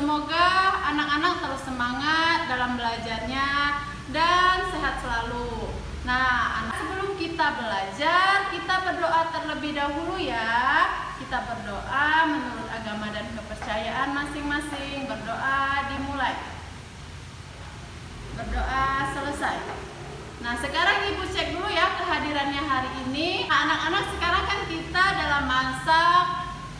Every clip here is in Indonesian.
Semoga anak-anak terus semangat dalam belajarnya dan sehat selalu. Nah, sebelum kita belajar, kita berdoa terlebih dahulu ya. Kita berdoa menurut agama dan kepercayaan masing-masing. Berdoa dimulai. Berdoa selesai. Nah, sekarang Ibu cek dulu ya kehadirannya hari ini. Anak-anak, sekarang kan kita dalam masa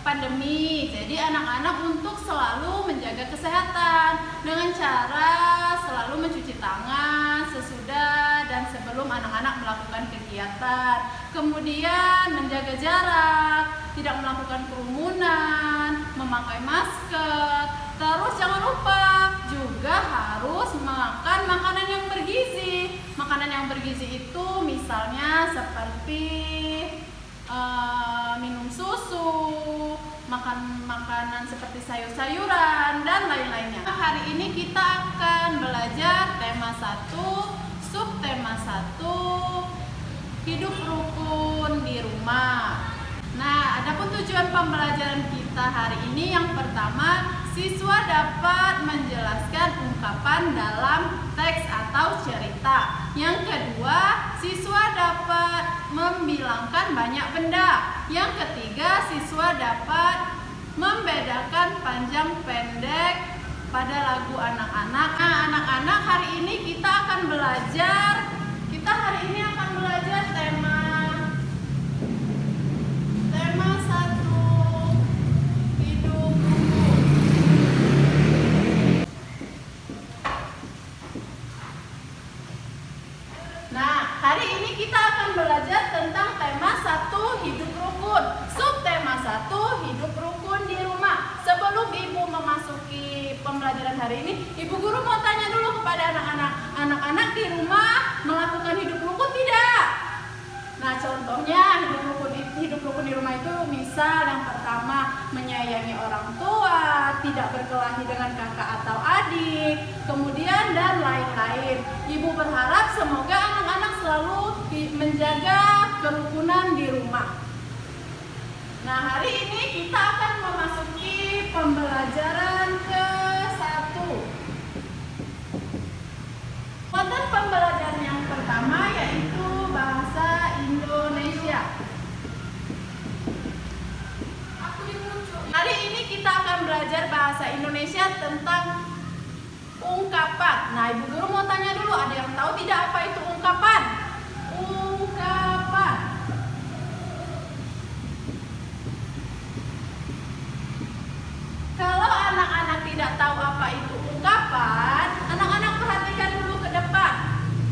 pandemi. Jadi anak-anak untuk selalu menjaga kesehatan dengan cara selalu mencuci tangan sesudah dan sebelum anak-anak melakukan kegiatan. Kemudian menjaga jarak, tidak melakukan kerumunan, memakai masker. Terus jangan lupa juga harus makan makanan yang bergizi. Makanan yang bergizi itu misalnya seperti minum susu, makan makanan seperti sayur-sayuran dan lain-lainnya. Hari ini kita akan belajar tema 1, subtema 1, hidup rukun di rumah. Nah, adapun tujuan pembelajaran kita hari ini yang pertama, siswa dapat menjelaskan ungkapan dalam teks atau cerita. Yang kedua, siswa dapat membilangkan banyak benda. Yang ketiga, siswa dapat membedakan panjang pendek pada lagu anak-anak. Nah, anak-anak, hari ini kita akan belajar. Tema 1, hidup rukun. Nah, hari ini kita akan belajar tentang tema 1, hidup rukun. Subtema 1, hidup rukun di rumah. Sebelum Ibu memasuki pembelajaran hari ini, Ibu Guru mau tanya dulu kepada anak-anak. Anak-anak di rumah melakukan hidup rukun tidak? Nah, contohnya hidup rukun di rumah itu misal yang pertama menyayangi orang tua, tidak berkelahi dengan kakak atau adik, kemudian dan lain-lain. Ibu berharap semoga anak-anak selalu menjaga kerukunan di rumah. Nah, hari ini kita akan memasuki pembelajaran ke-1. Konten pembelajaran yang pertama yaitu bahasa Indonesia. Hari ini kita akan belajar bahasa Indonesia tentang ungkapan. Nah, Ibu Guru mau tanya dulu, ada yang tahu tidak apa itu ungkapan? Ungkapan. Kalau anak-anak tidak tahu apa itu ungkapan, anak-anak perhatikan dulu ke depan.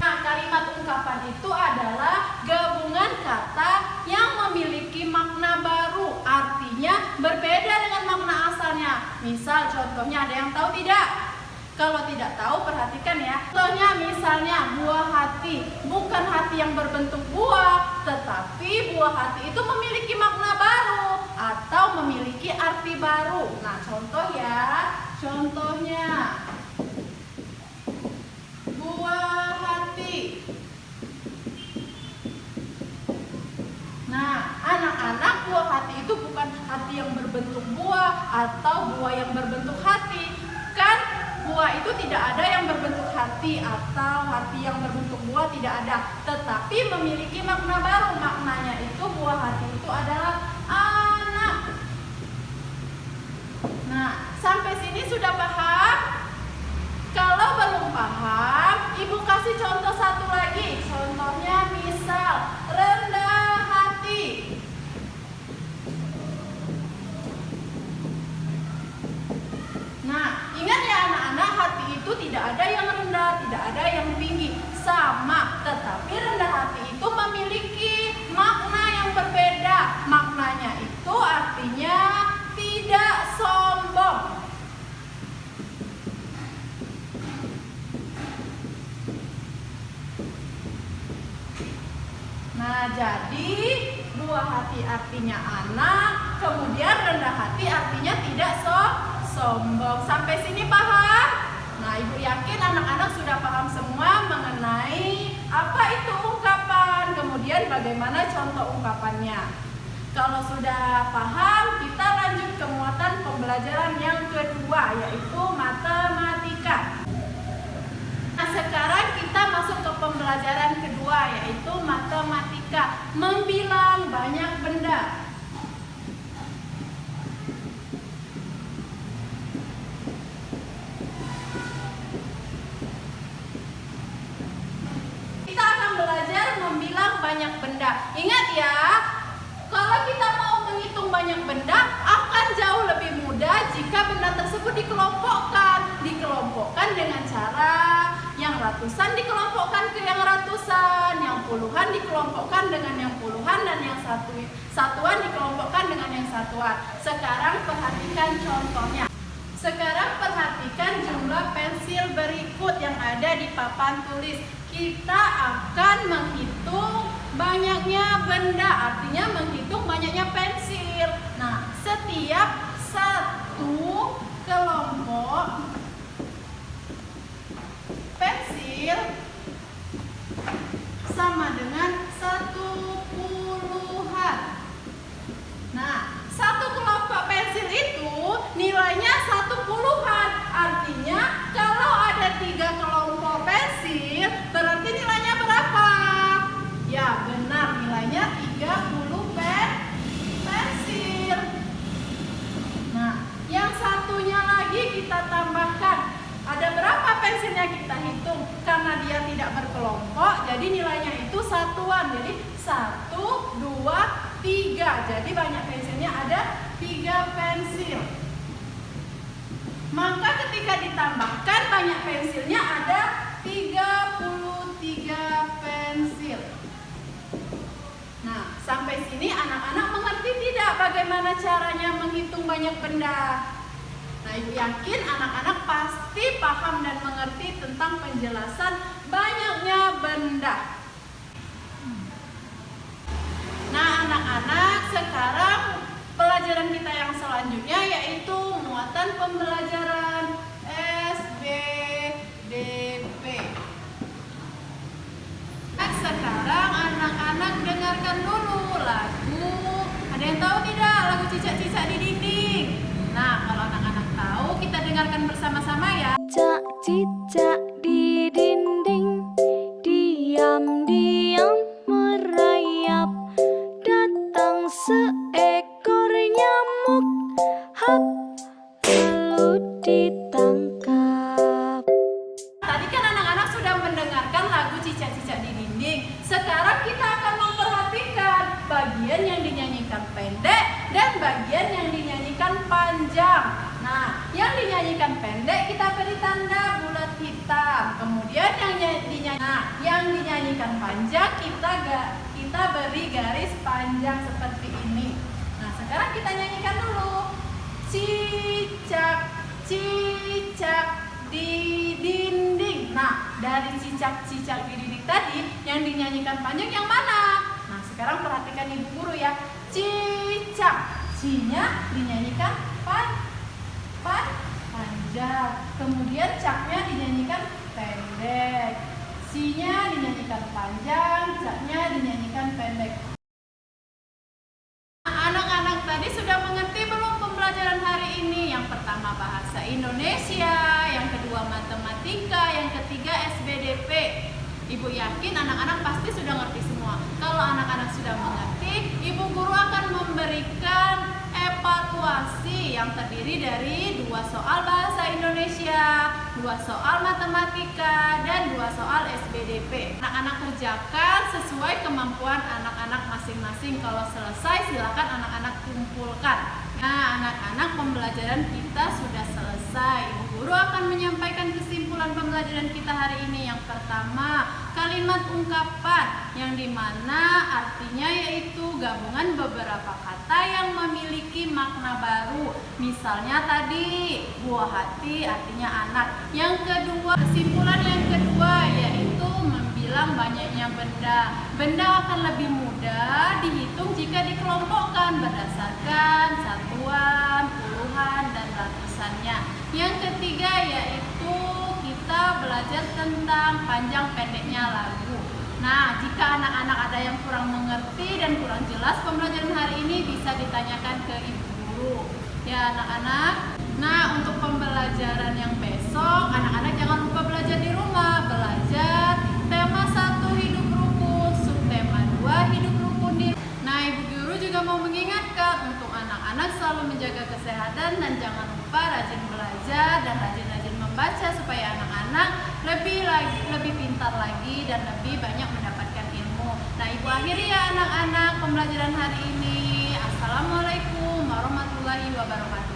Nah, kalimat ungkapan itu adalah gabungan kata yang memiliki makna baru, artinya berbeda dengan makna asalnya. Misal contohnya, ada yang tahu tidak? Kalau tidak tahu, perhatikan ya. Contohnya misalnya buah hati, bukan hati yang berbentuk buah, tetapi buah hati itu memiliki makna baru atau memiliki arti baru. Nah, contoh ya. Contohnya buah hati. Nah, anak-anak, buah hati itu bukan hati yang berbentuk buah atau buah yang berbentuk hati. Kan buah itu tidak ada yang berbentuk hati atau hati yang berbentuk buah, tidak ada. Tetapi memiliki makna baru. Maknanya itu buah hati itu adalah anak. Nah, sampai sini sudah paham? Kalau belum paham, Ibu kasih contoh satu lagi. Contohnya misal rendah hati. Nah, ingat ya anak-anak, hati itu tidak ada yang rendah, tidak ada yang tinggi, sama. Tetapi rendah hati itu memiliki makna yang berbeda. Maknanya itu artinya tidak sombong. Nah, jadi buah hati artinya anak, kemudian rendah hati artinya tidak sombong. Sampai sini paham? Nah, Ibu yakin anak-anak sudah paham semua mengenai apa itu ungkapan, kemudian bagaimana contoh ungkapannya. Kalau sudah paham, kita lanjut ke muatan pembelajaran yang kedua, yaitu matematika. Nah, sekarang kita masuk ke pembelajaran kedua, yaitu matematika, membilang banyak benda. Kita akan belajar membilang banyak benda. Ingat ya, kalau kita mau menghitung banyak benda, akan jauh lebih mudah jika benda tersebut dikelompokkan. Dikelompokkan dengan cara yang ratusan dikelompokkan ke yang ratusan, yang puluhan dikelompokkan dengan yang puluhan, dan yang satuan dikelompokkan dengan yang satuan. Sekarang perhatikan contohnya. Sekarang perhatikan jumlah pensil berikut yang ada di papan tulis. Kita akan menghitung banyaknya benda, artinya menghitung banyaknya pensil. Nah, setiap satu kelompok pensil sama dengan 1/10. Nah, satu kelompok pensil itu nilainya 1/10. Artinya kalau ada 3 kelompok pensil, berarti nilainya berapa? Ya, benar, nilainya 30 pensil. Nah, yang satunya lagi kita tambahkan. Ada berapa pensilnya kita hitung? Karena dia tidak berkelompok, jadi nilainya itu satuan. Jadi 1, 2, 3. Jadi banyak pensilnya ada 3 pensil. Maka ketika ditambahkan banyak pensilnya ada 33 pensil. Nah, sampai sini anak-anak mengerti tidak bagaimana caranya menghitung banyak benda? Nah, Ibu yakin anak-anak pasti paham dan mengerti tentang penjelasan banyaknya benda. Nah, anak-anak, sekarang pelajaran kita yang selanjutnya yaitu muatan pembelajaran SBDP. Sekarang anak-anak dengarkan dulu lagu. Ada yang tahu tidak lagu Cicak-Cicak di Dinding? Nah, kalau anak-anak tahu, kita dengarkan bersama-sama ya. Cicak-cicak di dinding, diam-diam merayap. Datang seekor nyamuk, hap, lalu ditangkap. Tadi kan anak-anak sudah mendengarkan lagu Cicak-Cicak di Dinding. Sekarang kita akan memperhatikan bagian yang dinyanyikan pendek dan bagian yang dinyanyikan panjang. Nah, yang dinyanyikan pendek kita beri tanda bulat hitam. Kemudian yang dinyanyikan panjang kita beri garis panjang seperti ini. Nah, sekarang kita nyanyikan dulu. Cicak-cicak di dinding. Nah, dari cicak-cicak di dinding tadi yang dinyanyikan panjang yang mana? Nah, sekarang perhatikan Ibu Guru ya. Cicak, C-nya dinyanyikan panjang. Kemudian caknya dinyanyikan pendek. C-nya dinyanyikan panjang, caknya dinyanyikan pendek. Anak-anak tadi sudah mengerti belum pembelajaran hari ini? Yang pertama bahasa Indonesia, yang kedua matematika, yang ketiga SBDP. Ibu yakin anak-anak pasti sudah ngerti semua. Kalau anak-anak sudah mengerti, Ibu Guru akan memberikan evaluasi yang terdiri dari 2 soal bahasa Indonesia, 2 soal matematika, dan 2 soal SBDP. Anak-anak kerjakan sesuai kemampuan anak-anak masing-masing. Kalau selesai, silakan anak-anak kumpulkan. Nah, anak-anak, pembelajaran kita sudah selesai. Ibu Guru akan menyampaikan kesimpulan pembelajaran kita hari ini. Yang pertama, kalimat ungkapan yang dimana artinya yaitu gabungan beberapa kata yang memiliki makna baru. Misalnya tadi, buah hati artinya anak. Yang kedua, kesimpulan yang kedua yaitu membilang banyaknya benda. Benda akan lebih mudah dihitung jika dikelompokkan berdasarkan satuan, puluhan, dan ratusannya. Yang ketiga yaitu kita belajar tentang panjang pendeknya lagu. Nah, jika anak-anak ada yang kurang mengerti dan kurang jelas pembelajaran hari ini bisa ditanyakan ke ibu guru. Ya anak-anak. Nah, untuk pembelajaran yang besok, anak-anak jangan lupa belajar di rumah. Belajar tema 1 hidup rukun, subtema 2 hidup rukun di. Nah, ibu guru juga mau mengingatkan untuk anak-anak selalu menjaga kesehatan dan jangan lupa rajin belajar dan rajin-rajin membaca supaya anak-anak lebih pintar lagi dan lebih banyak mendapatkan ilmu. Nah, ibu akhiri ya anak-anak pembelajaran hari ini. Assalamualaikum warahmatullahi wabarakatuh.